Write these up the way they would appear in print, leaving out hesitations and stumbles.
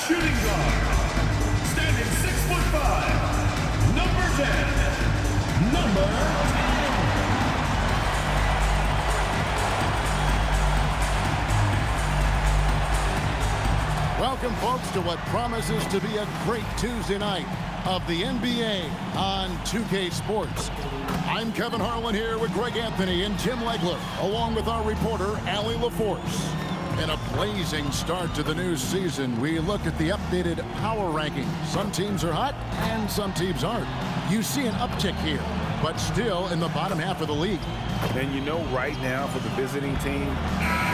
shooting guard. Standing 6'5", number 10. Number 10. Welcome, folks, to what promises to be a great Tuesday night of the NBA on 2K Sports. I'm Kevin Harlan here with Greg Anthony and Tim Legler, along with our reporter, Allie LaForce. In a blazing start to the new season, we look at the updated power rankings. Some teams are hot and some teams aren't. You see an uptick here, but still in the bottom half of the league. And you know right now for the visiting team,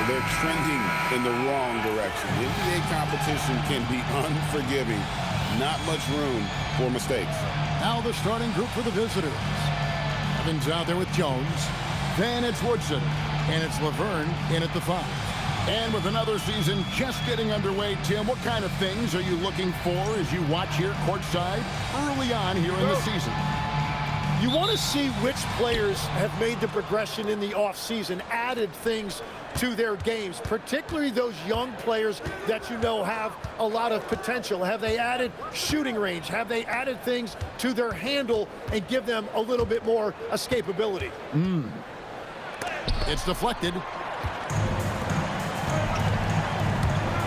they're trending in the wrong direction. The NBA competition can be unforgiving. Not much room for mistakes. Now the starting group for the visitors. Evans out there with Jones. Then it's Woodson. And it's Laverne in at the 5. And with another season just getting underway, Tim, what kind of things are you looking for as you watch here courtside early on here in the season? You want to see which players have made the progression in the offseason, added things to their games, particularly those young players that you know have a lot of potential. Have they added shooting range? Have they added things to their handle and give them a little bit more escapability? It's deflected.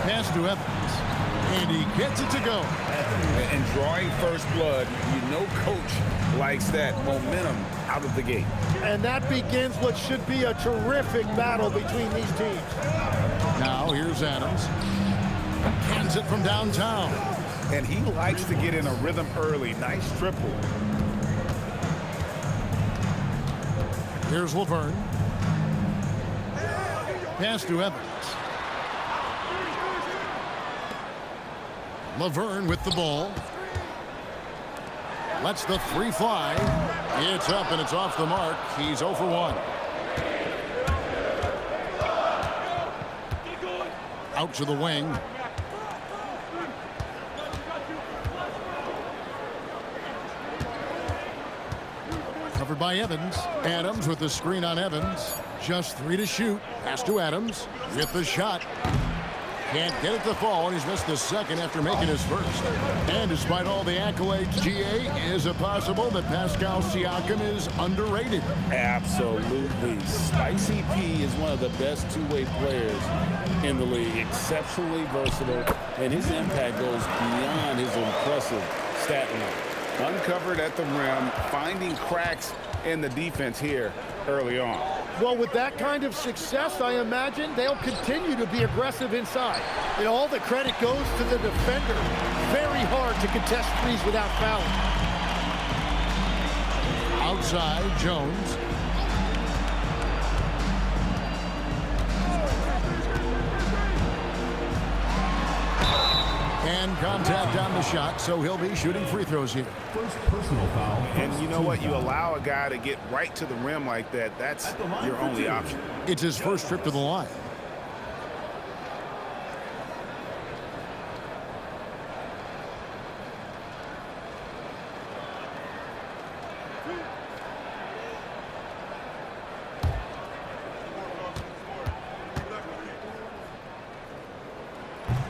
Pass to Evans. And he gets it to go. And drawing first blood, you know coach likes that momentum out of the gate. And that begins what should be a terrific battle between these teams. Now here's Adams. Cans it from downtown. And he likes to get in a rhythm early. Nice triple. Here's Laverne. Pass to Evans. Laverne with the ball. Lets the 3 fly. It's up and it's off the mark. He's 0 for 1. Out to the wing. Covered by Evans. Adams with the screen on Evans. Just 3 to shoot. Pass to Adams. With the shot. Can't get it to fall, and he's missed the second after making his first. And despite all the accolades, GA, is it possible that Pascal Siakam is underrated? Absolutely. Spicy P is one of the best two-way players in the league. Exceptionally versatile, and his impact goes beyond his impressive stat line. Uncovered at the rim, finding cracks in the defense here early on. Well, with that kind of success, I imagine they'll continue to be aggressive inside. And all the credit goes to the defender. Very hard to contest threes without fouling. Outside, Jones. And contact on the shot, so he'll be shooting free throws here. First personal foul. And you know what? You allow a guy to get right to the rim like that, that's your only option. It's his first trip to the line.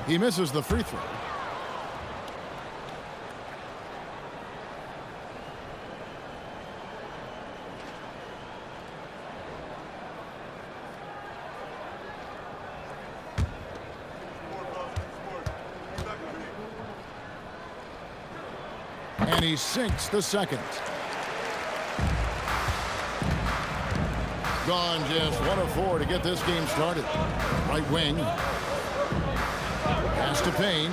He misses the free throw. And he sinks the second. Gone just 1 of 4 to get this game started. Right wing. Pass to Payne.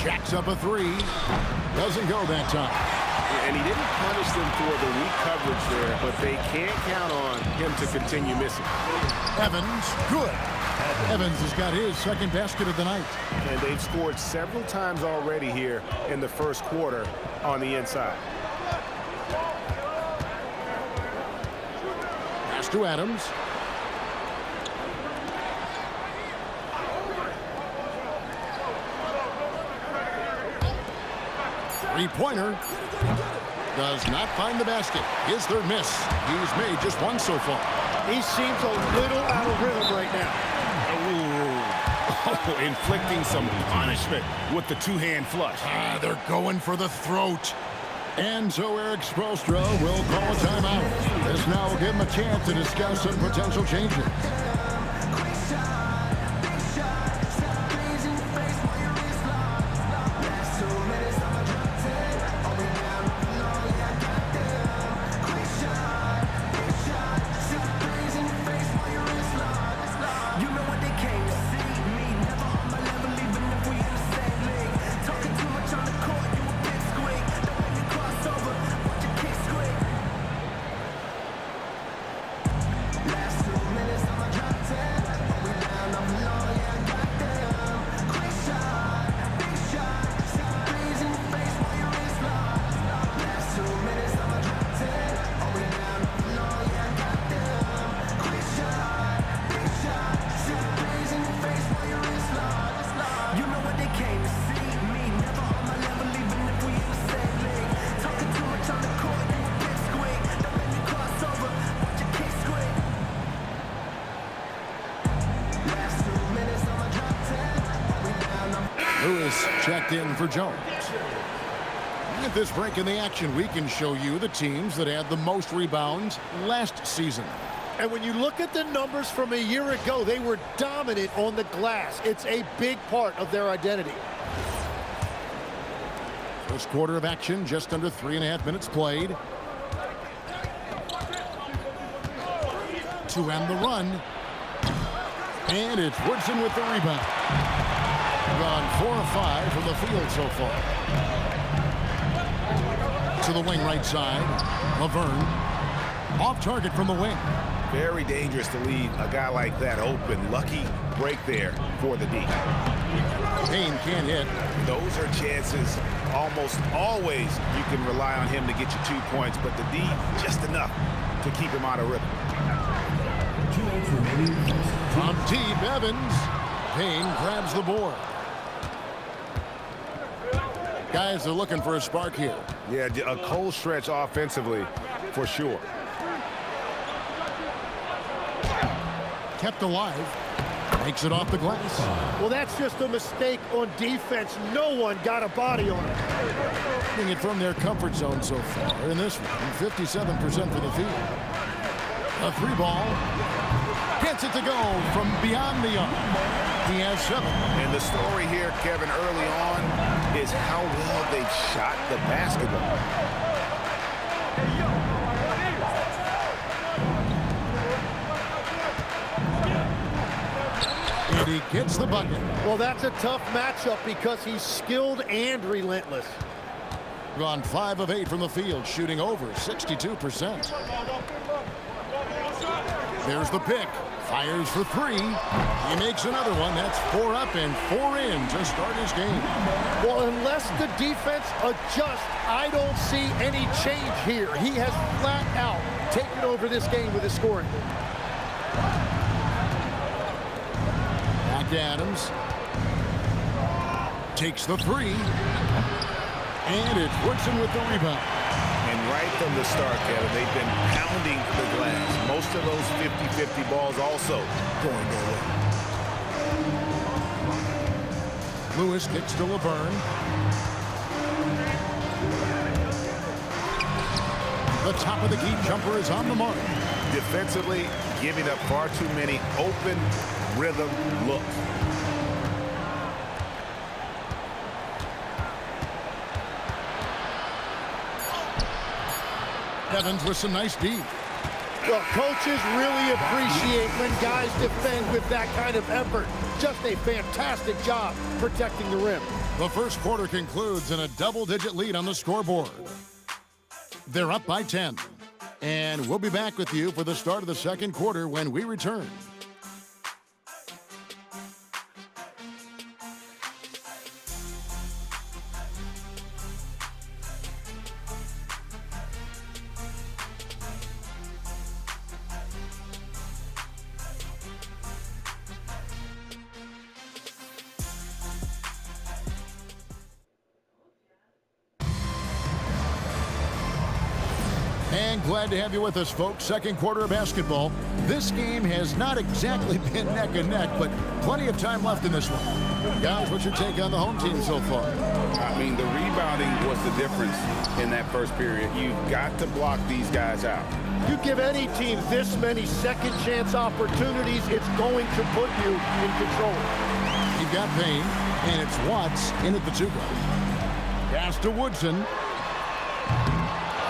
Jacks up a 3. Doesn't go that time. And he didn't punish them for the weak coverage there, but they can't count on him to continue missing. Evans, good. Evans has got his second basket of the night. And they've scored several times already here in the first quarter on the inside. Pass to Adams. Three-pointer. Does not find the basket. His third miss. He's made just one so far. He seems a little out of rhythm right now. A Oh, inflicting some punishment with the two-hand flush. They're going for the throat. And so Eric Spoelstra will call a timeout. This now will give him a chance to discuss some potential changes. Lewis checked in for Jones. At this break in the action, we can show you the teams that had the most rebounds last season. And when you look at the numbers from a year ago, they were dominant on the glass. It's a big part of their identity. First quarter of action, just under 3.5 minutes played. To end the run. And it's Woodson with the rebound. Gone 4 of 5 from the field so far. To the wing right side. Laverne. Off target from the wing. Very dangerous to leave a guy like that open. Lucky break there for the D. Payne can't hit. Those are chances almost always you can rely on him to get you 2 points, but the D just enough to keep him out of rhythm. From deep, Evans. Payne grabs the board. Guys are looking for a spark here. Yeah, a cold stretch offensively for sure. Kept alive. Makes it off the glass. Well, that's just a mistake on defense. No one got a body on it. Getting it from their comfort zone so far in this one. 57% for the field. A 3 ball. Gets it to go from beyond the arc. He has 7. And the story here, Kevin, early on is how well they've shot the basketball. And he gets the bucket. Well, that's a tough matchup because he's skilled and relentless. Gone 5 of 8 from the field, shooting over 62%. There's the pick. Fires for 3. He makes another one. That's 4 up and 4 in to start his game. Well, unless the defense adjusts, I don't see any change here. He has flat out taken over this game with his scoring. Back to Adams. Takes the 3. And it's Woodson with the rebound. And right from the start, Kevin, they've been pounding the glass. Most of those 50-50 balls also going their way. Lewis kicks to Laverne. The top of the key jumper is on the mark. Defensively, giving up far too many open rhythm looks. Evans with some nice D. Well, coaches really appreciate when guys defend with that kind of effort. Just a fantastic job protecting the rim. The first quarter concludes in a double-digit lead on the scoreboard. They're up by 10. And we'll be back with you for the start of the second quarter when we return. And glad to have you with us, folks. Second quarter of basketball. This game has not exactly been neck and neck, but plenty of time left in this one. Guys, what's your take on the home team so far? I mean, the rebounding was the difference in that first period. You've got to block these guys out. You give any team this many second chance opportunities, it's going to put you in control. You've got Payne, and it's Watts in at the 2-guard. Pass to Woodson.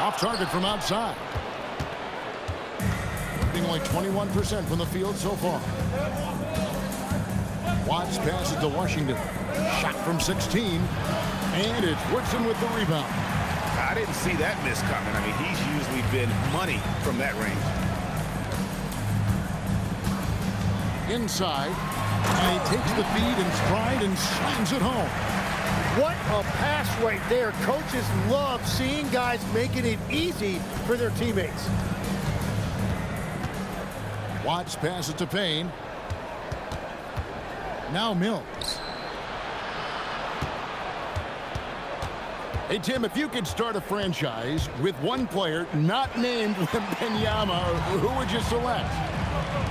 Off target from outside. Being only 21% from the field so far. Watts passes to Washington. Shot from 16. And it's Woodson with the rebound. I didn't see that miss coming. I mean, he's usually been money from that range. Inside. And he takes the feed in stride and slams it home. What a pass right there. Coaches love seeing guys making it easy for their teammates. Watts passes to Payne. Now Mills. Hey, Tim, if you could start a franchise with one player not named Wembanyama, who would you select?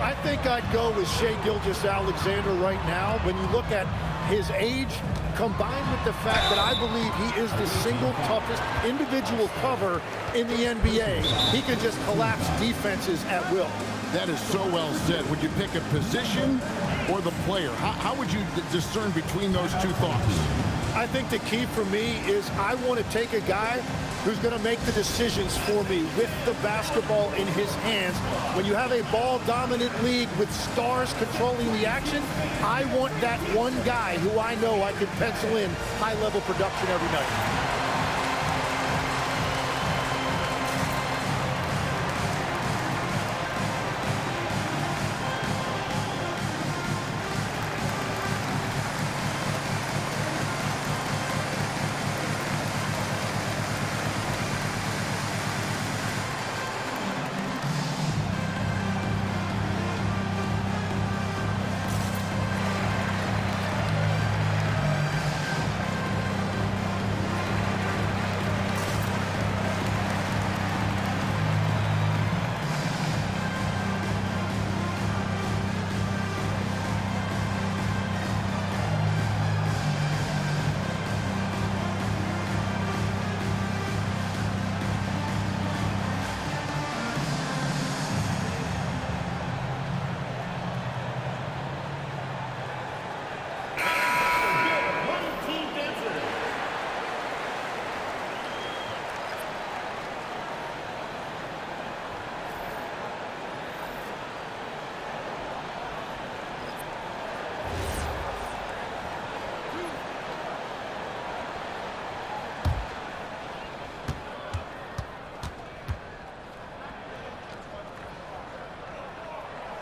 I think I'd go with Shai Gilgeous-Alexander right now. When you look at his age, combined with the fact that I believe he is the single toughest individual cover in the NBA, he can just collapse defenses at will. That is so well said. Would you pick a position or the player? How would you discern between those two thoughts? I think the key for me is I want to take a guy who's going to make the decisions for me with the basketball in his hands. When you have a ball-dominant league with stars controlling the action, I want that one guy who I know I can pencil in high-level production every night.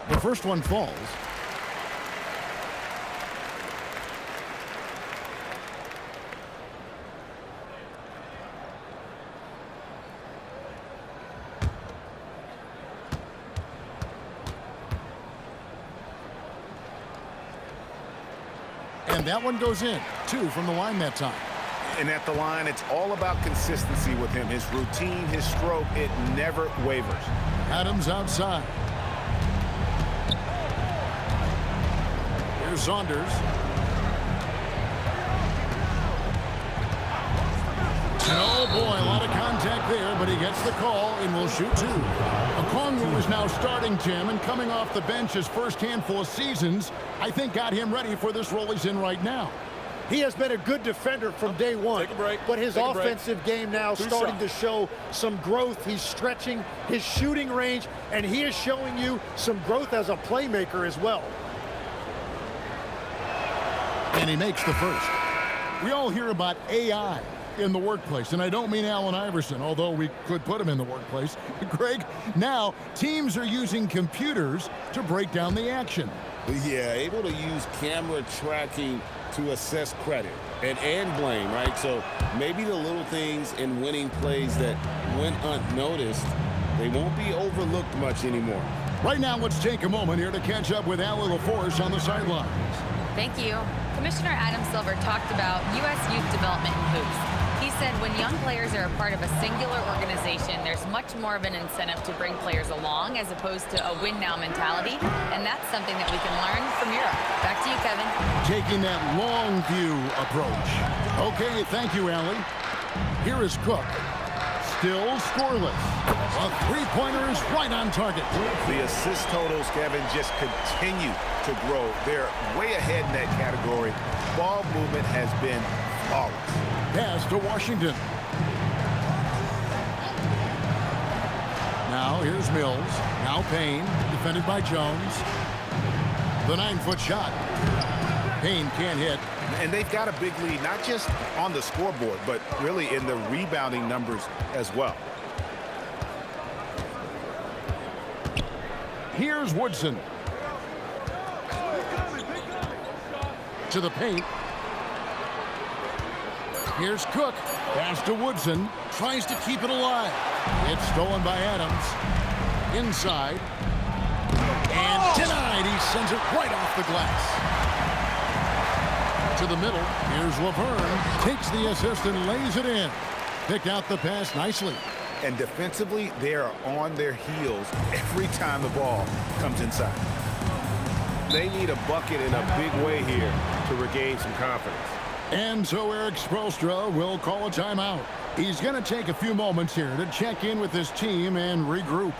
The first one falls. And that one goes in. 2 from the line that time. And at the line, it's all about consistency with him. His routine, his stroke, it never wavers. Adams outside. Here's Saunders. And oh boy, a lot of contact there, but he gets the call and will shoot 2. Okongwu is now starting, Tim, and coming off the bench his first handful of seasons, I think got him ready for this role he's in right now. He has been a good defender from day one, but his offensive game now starting to show some growth. He's stretching his shooting range, and he is showing you some growth as a playmaker as well. And he makes the first. We all hear about AI in the workplace, and I don't mean Allen Iverson, although we could put him in the workplace. Greg, now teams are using computers to break down the action. Yeah, able to use camera tracking to assess credit and blame, right? So maybe the little things in winning plays that went unnoticed, they won't be overlooked much anymore. Right now, let's take a moment here to catch up with Allie LaForce on the sidelines. Thank you. Commissioner Adam Silver talked about U.S. youth development in hoops. He said, when young players are a part of a singular organization, there's much more of an incentive to bring players along as opposed to a win-now mentality, and that's something that we can learn from Europe. Back to you, Kevin. Taking that long view approach. Okay, thank you, Allie. Here is Cook. Still scoreless. A three-pointer is right on target. The assist totals, Kevin, just continue to grow. They're way ahead in that category. Ball movement has been flawless. Pass to Washington. Now here's Mills. Now Payne, defended by Jones. The 9-foot shot. Payne can't hit. And they've got a big lead, not just on the scoreboard, but really in the rebounding numbers as well. Here's Woodson. To the paint. Here's Cook. Pass to Woodson. Tries to keep it alive. It's stolen by Adams. Inside. And denied. He sends it right off the glass. To the middle. Here's Laverne. Takes the assist and lays it in. Picked out the pass nicely. And defensively, they are on their heels every time the ball comes inside. They need a bucket in a big way here to regain some confidence. And so Eric Spoelstra will call a timeout. He's going to take a few moments here to check in with his team and regroup.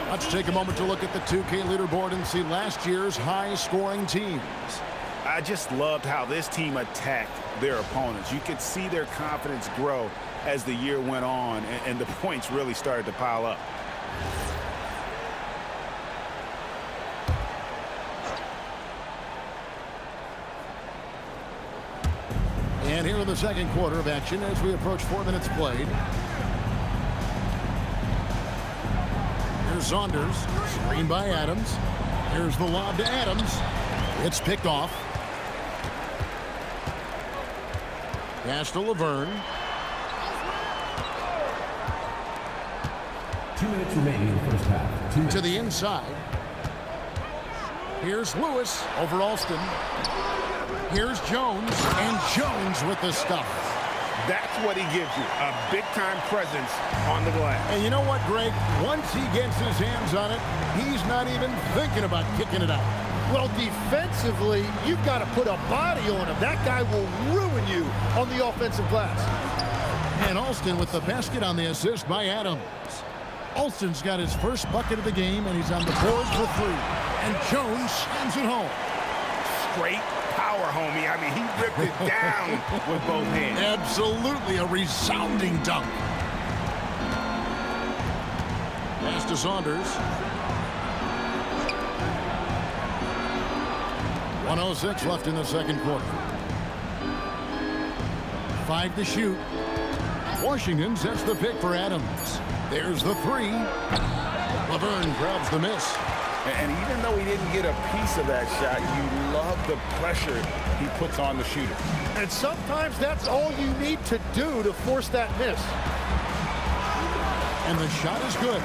Let's take a moment to look at the 2K leaderboard and see last year's high-scoring teams. I just loved how this team attacked their opponents. You could see their confidence grow as the year went on, and the points really started to pile up. And here in the second quarter of action as we approach 4 minutes played. Here's Saunders, screened by Adams. Here's the lob to Adams. It's picked off. Pass to Laverne. 2 minutes remaining in the first half. To the inside. Here's Lewis over Alston. Here's Jones, and Jones with the stuff. That's what he gives you, a big-time presence on the glass. And you know what, Greg? Once he gets his hands on it, he's not even thinking about kicking it out. Well, defensively, you've got to put a body on him. That guy will ruin you on the offensive glass. And Alston with the basket on the assist by Adams. Alston's got his first bucket of the game, and he's on the board for 3. And Jones slams it home. Straight power, homie. I mean, he ripped it down with both hands. Absolutely a resounding dunk. Pass to Saunders. 1:06 left in the second quarter. 5 to shoot. Washington sets the pick for Adams. There's the 3. Laverne grabs the miss. And even though he didn't get a piece of that shot, you love the pressure he puts on the shooter. And sometimes that's all you need to do to force that miss. And the shot is good.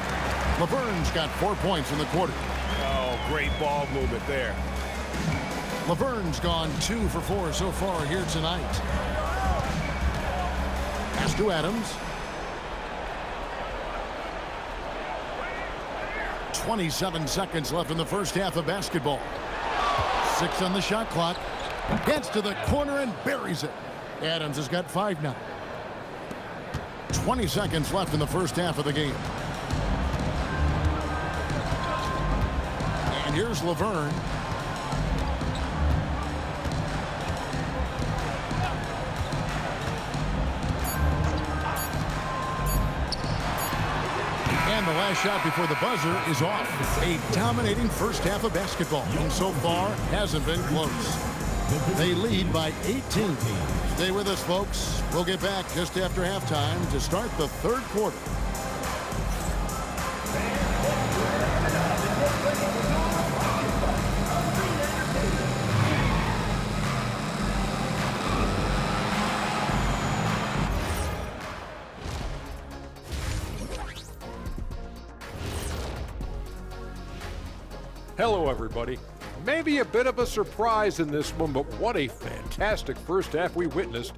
Laverne's got 4 points in the quarter. Oh, great ball movement there. Laverne's gone 2 for 4 so far here tonight. to Adams. 27 seconds left in the first half of basketball. 6 on the shot clock. Gets to the corner and buries it. Adams has got 5 now. 20 seconds left in the first half of the game. And here's Laverne. And the last shot before the buzzer is off. A dominating first half of basketball. And so far, hasn't been close. They lead by 18. Stay with us, folks. We'll get back just after halftime to start the third quarter. Hello, everybody. Maybe a bit of a surprise in this one, but what a fantastic first half we witnessed.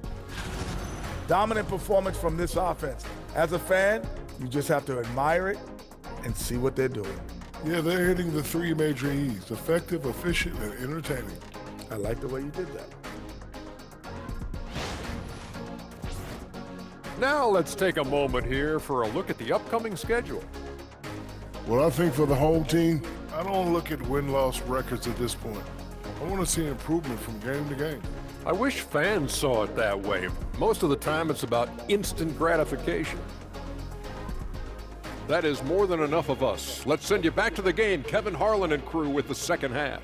Dominant performance from this offense. As a fan, you just have to admire it and see what they're doing. Yeah, they're hitting the 3 major E's: effective, efficient, and entertaining. I like the way you did that. Now let's take a moment here for a look at the upcoming schedule. Well, I think for the whole team, I don't look at win-loss records at this point. I want to see improvement from game to game. I wish fans saw it that way. Most of the time it's about instant gratification. That is more than enough of us. Let's send you back to the game, Kevin Harlan and crew, with the second half.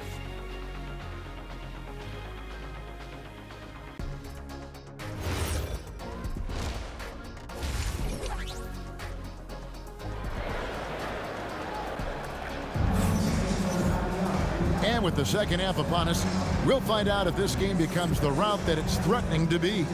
And with the second half upon us, we'll find out if this game becomes the route that it's threatening to be.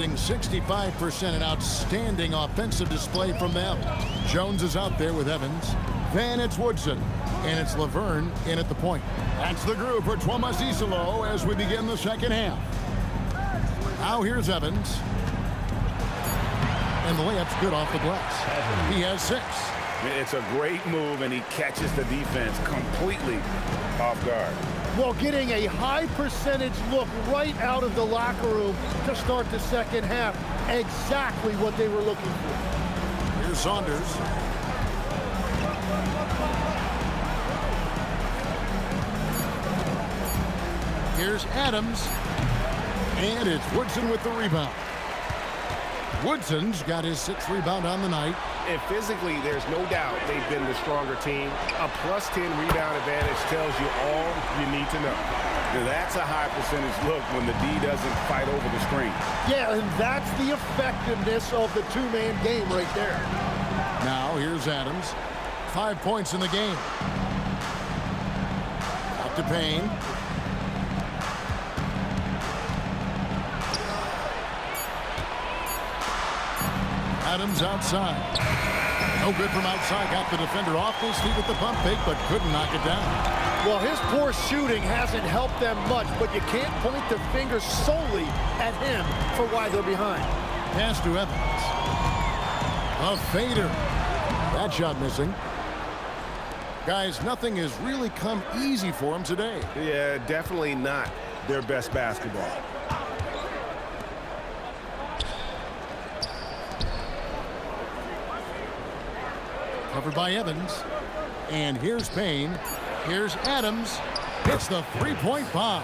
shooting 65%, an outstanding offensive display from them. Jones is out there with Evans. Then it's Woodson. And it's Laverne in at the point. That's the group for Tuomas Isalo as we begin the second half. Now here's Evans. And the layup's good off the glass. He has 6. It's a great move, and he catches the defense completely off guard. Well, getting a high percentage look right out of the locker room to start the second half. Exactly what they were looking for. Here's Saunders. Here's Adams. And it's Woodson with the rebound. Woodson's got his 6th rebound on the night. And physically, there's no doubt they've been the stronger team. A +10 rebound advantage tells you all you need to know. Now, that's a high percentage look when the D doesn't fight over the screen. Yeah, and that's the effectiveness of the two-man game right there. Now here's Adams. 5 points in the game. Out to Payne. Adams outside. No good from outside. Got the defender off his feet with the pump fake, but couldn't knock it down. Well, his poor shooting hasn't helped them much, but you can't point the finger solely at him for why they're behind. Pass to Evans. A fader. That shot missing. Guys, nothing has really come easy for him today. Yeah, definitely not their best basketball. Covered by Evans. And here's Payne. Here's Adams. Hits the three-point bomb.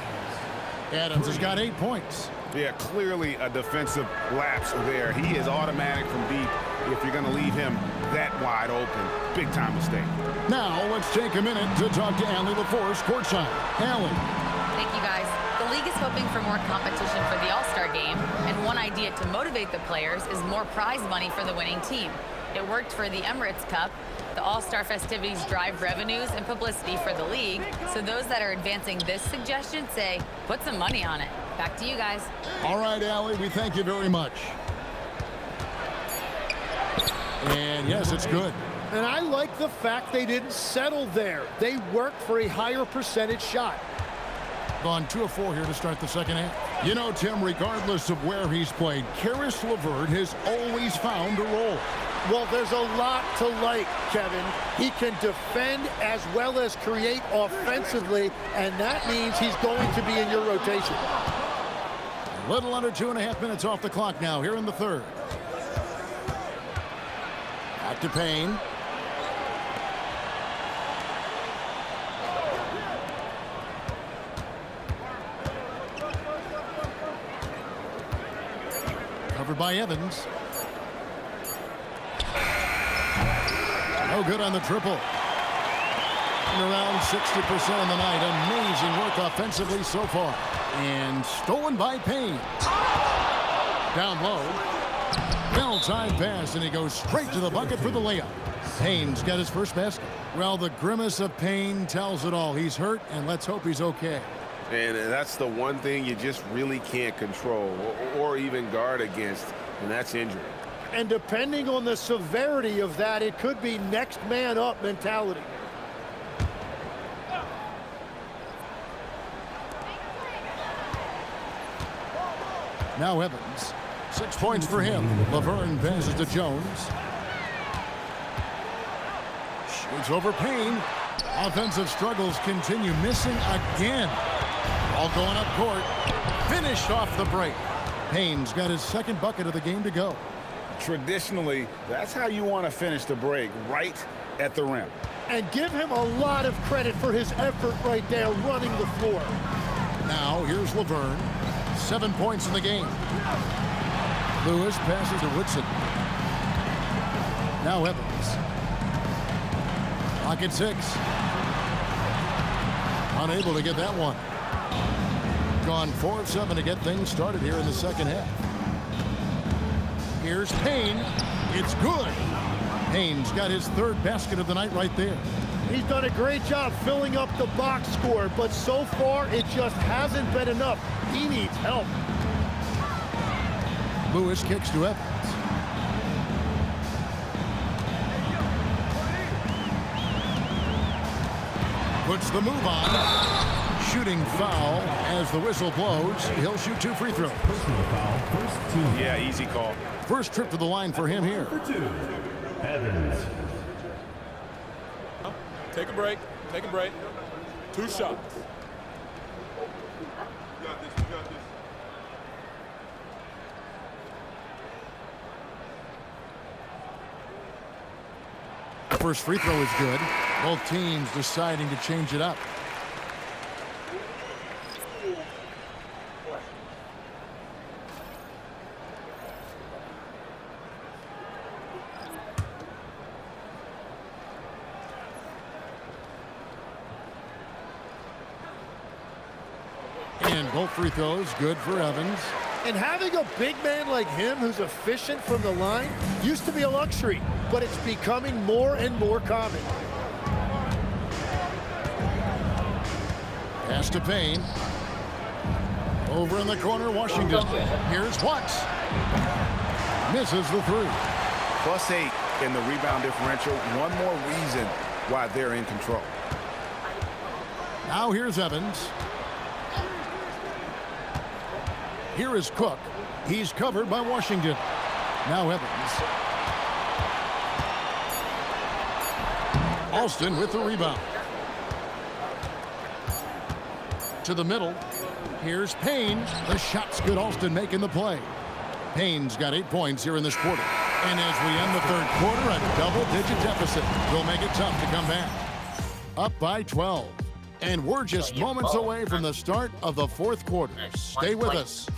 Adams has got 8 points. Yeah, clearly a defensive lapse there. He is automatic from deep if you're going to leave him that wide open. Big-time mistake. Now let's take a minute to talk to Allie LaForce courtside. Allie. Thank you, guys. The league is hoping for more competition for the All-Star game, and one idea to motivate the players is more prize money for the winning team. It worked for the Emirates Cup. The All-Star festivities drive revenues and publicity for the league. So those that are advancing this suggestion say, put some money on it. Back to you guys. All right, Allie, we thank you very much. And yes, it's good. And I like the fact they didn't settle there. They worked for a higher percentage shot. Gone 2 of 4 here to start the second half. You know, Tim, regardless of where he's played, Caris LeVert has always found a role. Well, there's a lot to like, Kevin. He can defend as well as create offensively, and that means he's going to be in your rotation. A little under 2.5 minutes off the clock now here in the third. Back to Payne. Covered by Evans. No good on the triple. And around 60% on the night. Amazing work offensively so far. And stolen by Payne. Down low. Well-timed pass, and he goes straight to the bucket for the layup. Payne's got his first basket. Well, the grimace of pain tells it all. He's hurt, and let's hope he's okay. And that's the one thing you just really can't control or even guard against, and that's injury. And depending on the severity of that, it could be next man up mentality. Now Evans. 6 points for him. Laverne passes to Jones. Shoots over Payne. Offensive struggles continue. Missing again. All going up court. Finished off the break. Payne's got his second bucket of the game to go. Traditionally, that's how you want to finish the break, right at the rim. And give him a lot of credit for his effort right there running the floor. Now here's Laverne. 7 points in the game. Lewis passes to Woodson. Now Evans. Clock at 6. Unable to get that one. Gone 4 of 7 to get things started here in the second half. Here's Payne. It's good. Payne's got his third basket of the night right there. He's done a great job filling up the box score, but so far it just hasn't been enough. He needs help. Lewis kicks to Evans. Puts the move on. Shooting foul as the whistle blows. He'll shoot 2 free throws. Yeah, easy call. First trip to the line for him here. Evans. Take a break. Take a break. 2 shots. First free throw is good. Both teams deciding to change it up. And both free throws good for Evans. And having a big man like him who's efficient from the line used to be a luxury, but it's becoming more and more common. Pass to Payne. Over in the corner, Washington. Here's Watts. Misses the 3. +8 in the rebound differential. One more reason why they're in control. Now here's Evans. Here is Cook. He's covered by Washington. Now Evans. Alston with the rebound. To the middle. Here's Payne. The shot's good. Alston making the play. Payne's got 8 points here in this quarter. And as we end the third quarter, a double-digit deficit will make it tough to come back. Up by 12. And we're just moments away from the start of the fourth quarter. Stay with us.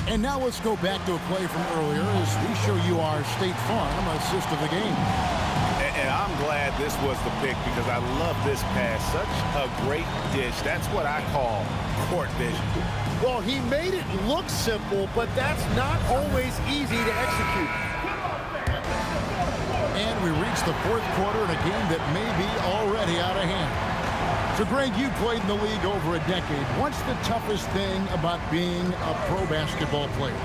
And now let's go back to a play from earlier as we show you our our State Farm assist of the game. And I'm glad this was the pick because I love this pass. Such a great dish. That's what I call court vision. Well, he made it look simple, but that's not always easy to execute. And we reach the fourth quarter in a game that may be already out of hand. So, Greg, you played in the league over a decade. What's the toughest thing about being a pro basketball player?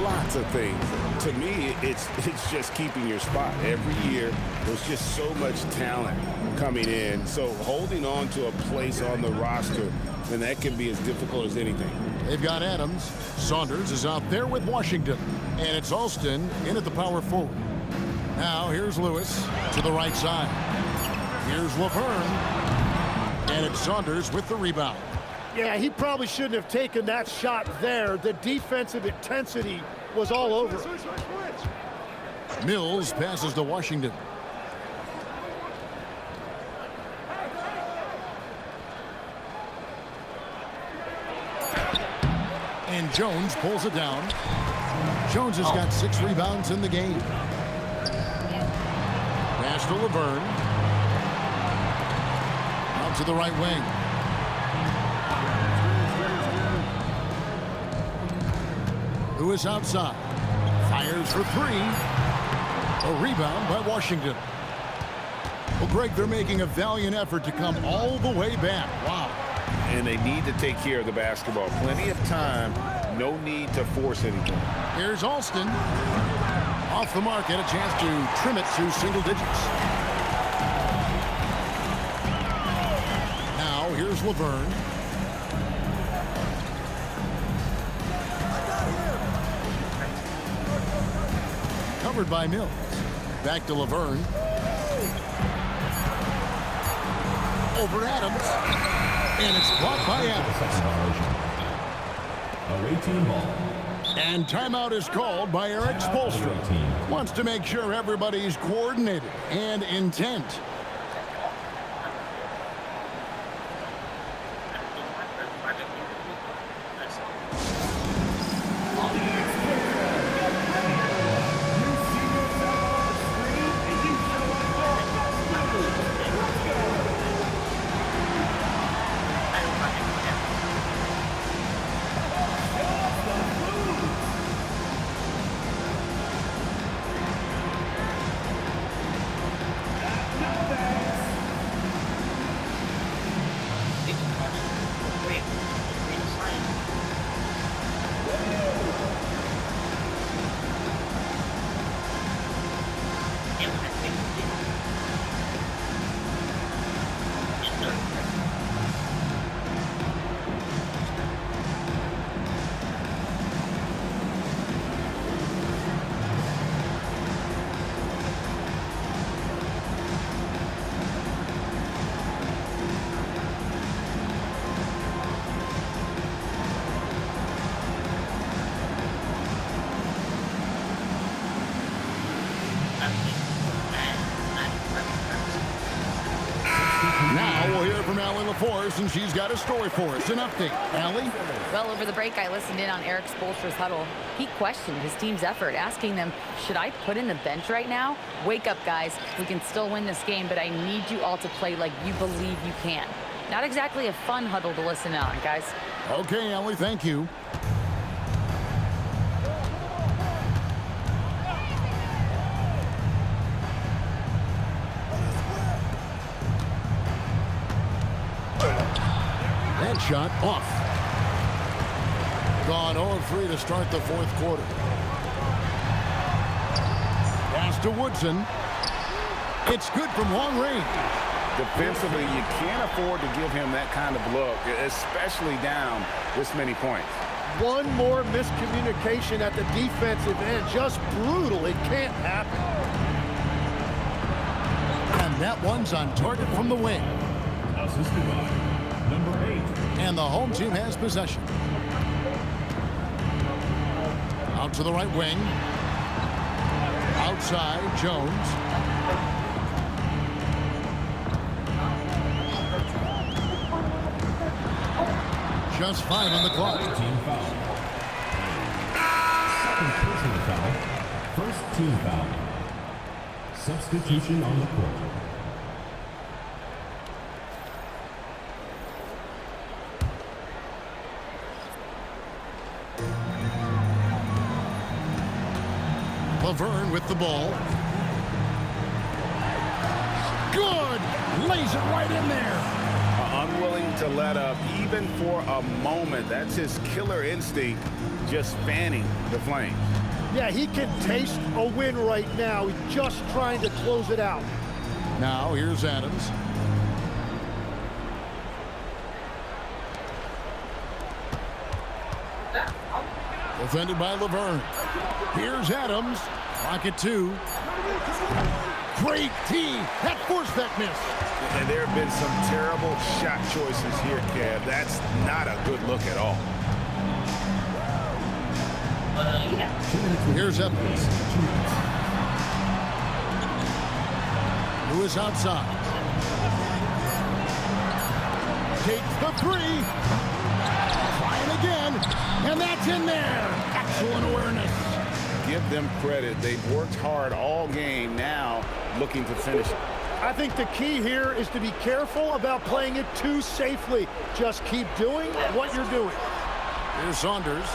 Lots of things. To me, it's just keeping your spot. Every year, there's just so much talent coming in. So holding on to a place on the roster, then that can be as difficult as anything. They've got Adams. Saunders is out there with Washington. And it's Alston in at the power forward. Now, here's Lewis to the right side. Here's Laverne. And it's Saunders with the rebound. Yeah, he probably shouldn't have taken that shot there. The defensive intensity was all over. Mills passes to Washington. And Jones pulls it down. Jones has got 6 rebounds in the game. Pass to Laverne. Out to the right wing. Lewis outside. Fires for 3. A rebound by Washington. Well, Greg, they're making a valiant effort to come all the way back. Wow. And they need to take care of the basketball. Plenty of time. No need to force anything. Here's Alston. Off the mark and a chance to trim it to single digits. Now here's Laverne. Covered by Mills. Back to Laverne. Over Adams. And it's blocked by Adams. Away team ball. And timeout is called by Eric Spoelstra. Wants to make sure everybody's coordinated and intent. Now we'll hear from Allie LaForce, and she's got a story for us. An update. Allie? Well, over the break, I listened in on Eric Spoelstra's huddle. He questioned his team's effort, asking them, should I put in the bench right now? Wake up, guys. We can still win this game, but I need you all to play like you believe you can. Not exactly a fun huddle to listen in on, guys. Okay, Allie, thank you. That shot off. Gone 0-3 to start the fourth quarter. Pass to Woodson. It's good from long range. Defensively, you can't afford to give him that kind of look, especially down this many points. One more miscommunication at the defensive end. Just brutal. It can't happen. And that one's on target from the wing. Assisted by number 8. And the home team has possession. Out to the right wing. Outside, Jones. Just 5 on the clock. Team foul. Second personal foul. First First team foul. Substitution on the court. Laverne with the ball. Good! Lays it right in there. Unwilling to let up even for a moment. That's his killer instinct, just fanning the flames. Yeah, he can taste a win right now. He's just trying to close it out. Now here's Adams. Defended by Laverne. Here's Adams. Clock at 2. Great D. That forced that miss. And there have been some terrible shot choices here, Kev. That's not a good look at all. Here's Evans. Lewis outside. Takes the 3. Trying again. And that's in there. Excellent awareness. Give them credit. They've worked hard all game, now looking to finish it. I think the key here is to be careful about playing it too safely. Just keep doing what you're doing. Here's Saunders.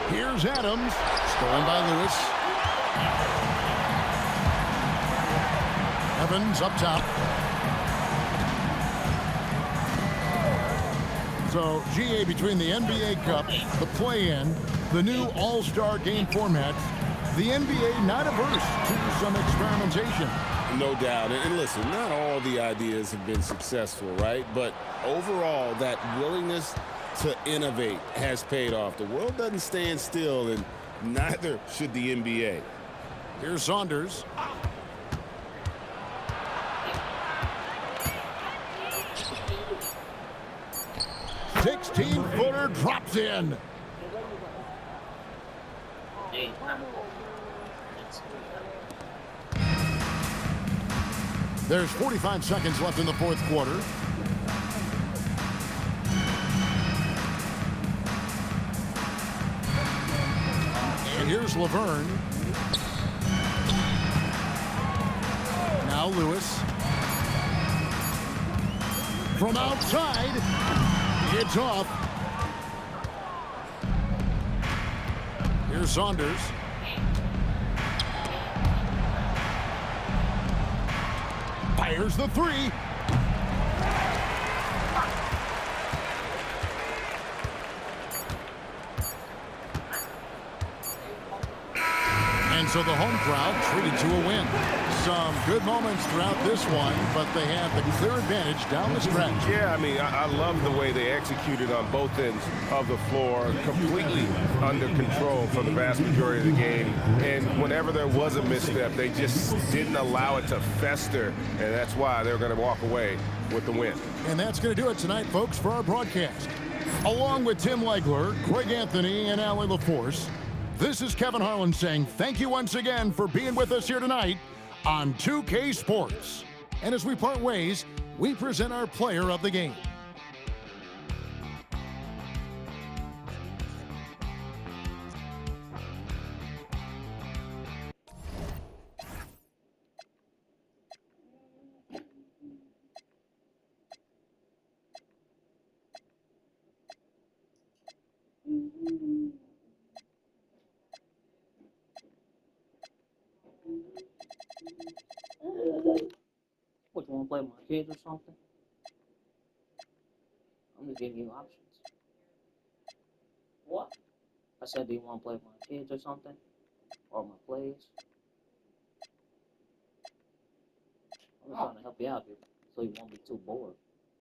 Here's Adams. Stolen by Lewis. Evans up top. So, GA, between the NBA Cup, the play-in, the new All-Star game format, the NBA not averse to some experimentation. No doubt. And listen, not all the ideas have been successful, right? But overall, that willingness to innovate has paid off. The world doesn't stand still, and neither should the NBA. Here's Saunders. Footer drops in. There's 45 seconds left in the fourth quarter. And here's Laverne. Now Lewis. From outside, it's off. Here's Saunders. Fires the 3. And so the home crowd treated to a win. Some good moments throughout this one, but they have the clear advantage down the stretch. Yeah, I mean, I love the way they executed on both ends of the floor, completely under control for the vast majority of the game. And whenever there was a misstep, they just didn't allow it to fester, and that's why they're going to walk away with the win. And that's going to do it tonight, folks, for our broadcast. Along with Tim Legler, Greg Anthony, and Allie LaForce, this is Kevin Harlan saying thank you once again for being with us here tonight on 2K Sports. And as we part ways, we present our player of the game. What, you want to play with my kids or something? I'm just giving you options. What? I said, do you want to play with my kids or something? Or my plays? I'm just trying to help you out here so you won't be too bored.